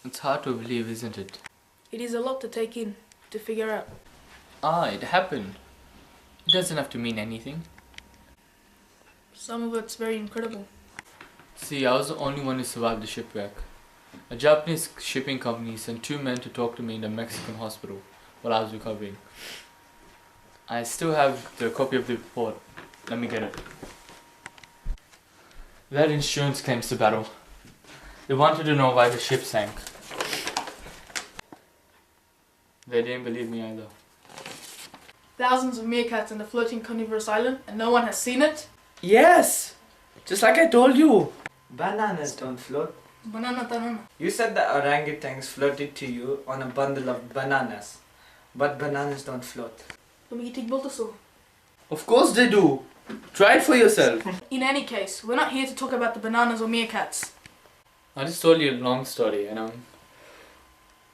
It's hard to believe, isn't it? It is a lot to take in, to figure out. It happened. It doesn't have to mean anything. Some of it's very incredible. See, I was the only one who survived the shipwreck. A Japanese shipping company sent 2 men to talk to me in a Mexican hospital while I was recovering. I still have the copy of the report. Let me get it. We had insurance claims to battle. They wanted to know why the ship sank. They didn't believe me either. Thousands of meerkats in the floating carnivorous island and no one has seen it? Yes! Just like I told you. Bananas don't float. Banana. You said that orangutans floated to you on a bundle of bananas. But bananas don't float. Lumigitig Bultasaur. Of course they do. Try it for yourself. In any case, we're not here to talk about the bananas or meerkats. I just told you a long story and I'm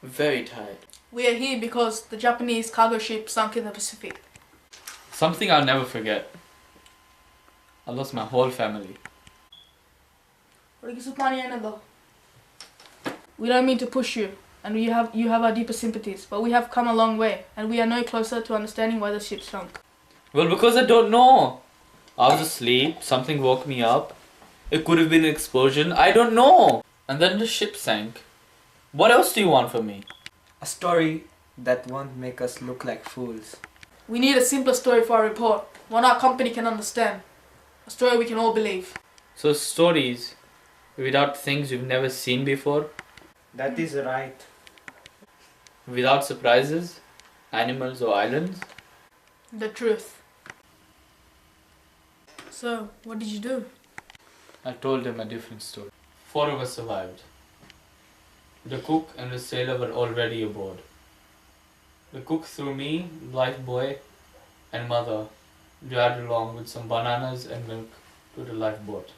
very tired. We are here because the Japanese cargo ship sunk in the Pacific. Something I'll never forget. I lost my whole family. We don't mean to push you, and you have our deepest sympathies, but we have come a long way, and we are no closer to understanding why the ship sunk. Well, because I don't know. I was asleep, something woke me up. It could have been an explosion, I don't know. And then the ship sank. What else do you want from me? A story that won't make us look like fools. We need a simpler story for our report, one our company can understand. A story we can all believe. So stories without things you've never seen before? That is right. Without surprises, animals or islands? The truth. So, what did you do? I told them a different story. 4 of us survived. The cook and the sailor were already aboard. The cook threw me, lifebuoy, and mother dragged along with some bananas and milk to the lifeboat.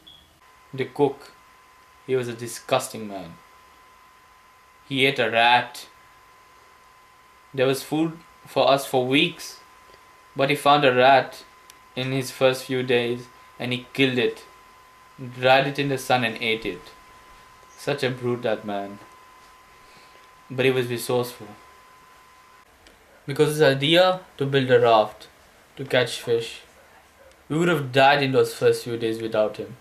The cook, he was a disgusting man. He ate a rat. There was food for us for weeks, but he found a rat in his first few days and he killed it, dried it in the sun and ate it. Such a brute, that man. But he was resourceful. Because his idea to build a raft to catch fish, we would have died in those first few days without him.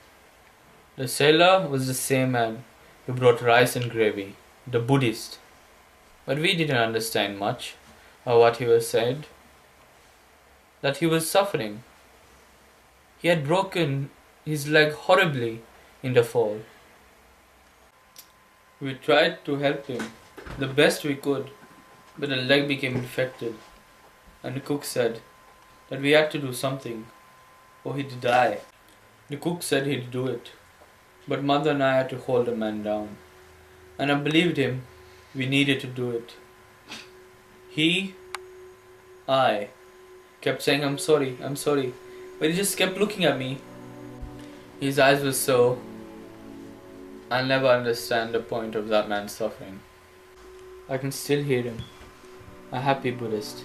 The sailor was the same man who brought rice and gravy, the Buddhist. But we didn't understand much of what he was saying. That he was suffering. He had broken his leg horribly in the fall. We tried to help him the best we could, but the leg became infected, and the cook said that we had to do something or he'd die. The cook said he'd do it, but mother and I had to hold the man down, and I believed him. We needed to do it. I kept saying I'm sorry, but he just kept looking at me. His eyes were so... I'll never understand the point of that man's suffering. I can still hear him, a happy Buddhist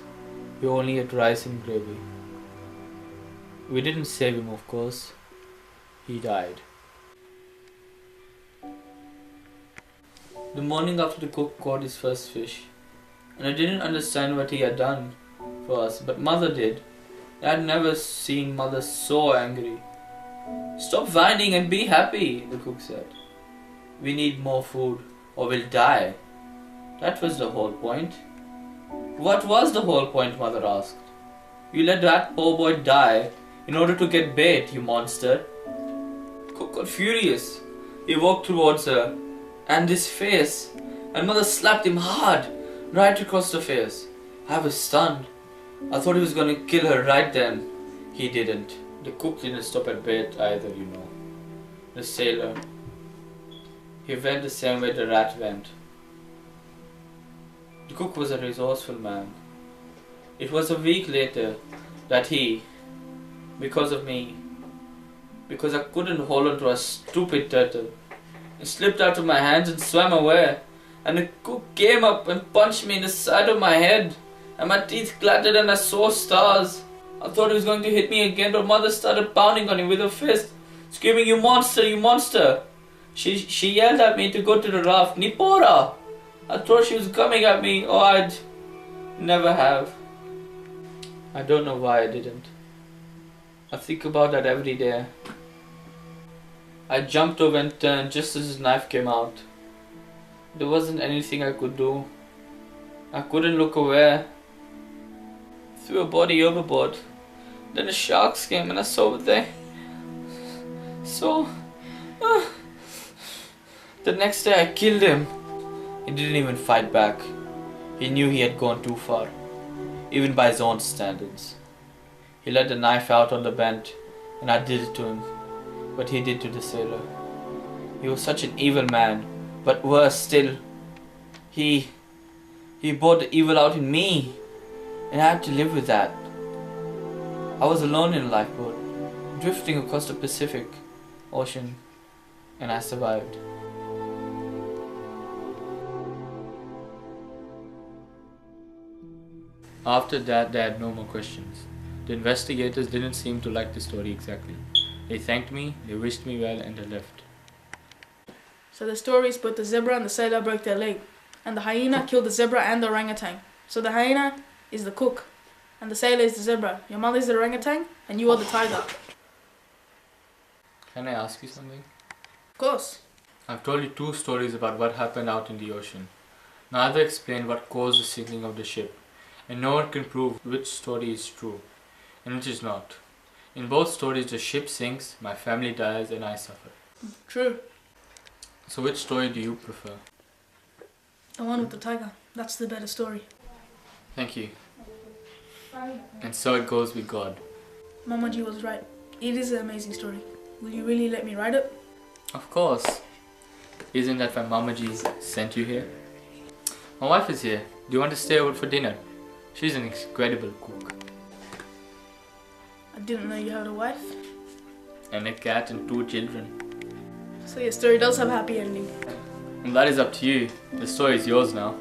who only ate rice and gravy. We didn't save him, of course. He died. The morning after the cook caught his first fish, and I didn't understand what he had done for us, but mother did. I had never seen mother so angry. Stop whining and be happy, the cook said. We need more food or we'll die. That was the whole point. What was the whole point, mother asked. You let that poor boy die in order to get bait, you monster. Cook got furious. He walked towards her, and his face, and mother slapped him hard, right across the face. I was stunned. I thought he was going to kill her right then. He didn't. The cook didn't stop at bait either, you know. The sailor, he went the same way the rat went. The cook was a resourceful man. It was a week later that he, because of me, because I couldn't hold on to a stupid turtle, it slipped out of my hands and swam away, and the cook came up and punched me in the side of my head, and my teeth clattered and I saw stars. I thought he was going to hit me again, but mother started pounding on him with her fist, screaming, "You monster, you monster!" She yelled at me to go to the raft. "Nipora! I thought she was coming at me, or I'd never have. I don't know why I didn't. I think about that every day. I jumped over and turned just as his knife came out. There wasn't anything I could do. I couldn't look away. Threw a body overboard. Then the sharks came and I saw they... The next day I killed him. He didn't even fight back. He knew he had gone too far, even by his own standards. He let the knife out on the bench, and I did it to him. But he did to the sailor. He was such an evil man, but worse still, he brought the evil out in me, and I had to live with that. I was alone in a lifeboat, drifting across the Pacific Ocean, and I survived. After that, they had no more questions. The investigators didn't seem to like the story exactly. They thanked me, they wished me well, and they left. So the story is but the zebra and the sailor broke their leg, and the hyena killed the zebra and the orangutan. So the hyena is the cook, and the sailor is the zebra. Your mother is the orangutan, and you are the tiger. Can I ask you something? Of course. I've told you 2 stories about what happened out in the ocean. Neither explain what caused the sinking of the ship, and no one can prove which story is true and which is not. In both stories, the ship sinks, my family dies, and I suffer. True. So which story do you prefer? The one with the tiger. That's the better story. Thank you. And so it goes with God. Mamaji was right. It is an amazing story. Will you really let me write it? Of course. Isn't that why Mamaji sent you here? My wife is here. Do you want to stay over for dinner? She's an incredible cook. I didn't know you had a wife. And a cat and 2 children. So your story does have a happy ending. And that is up to you. The story is yours now.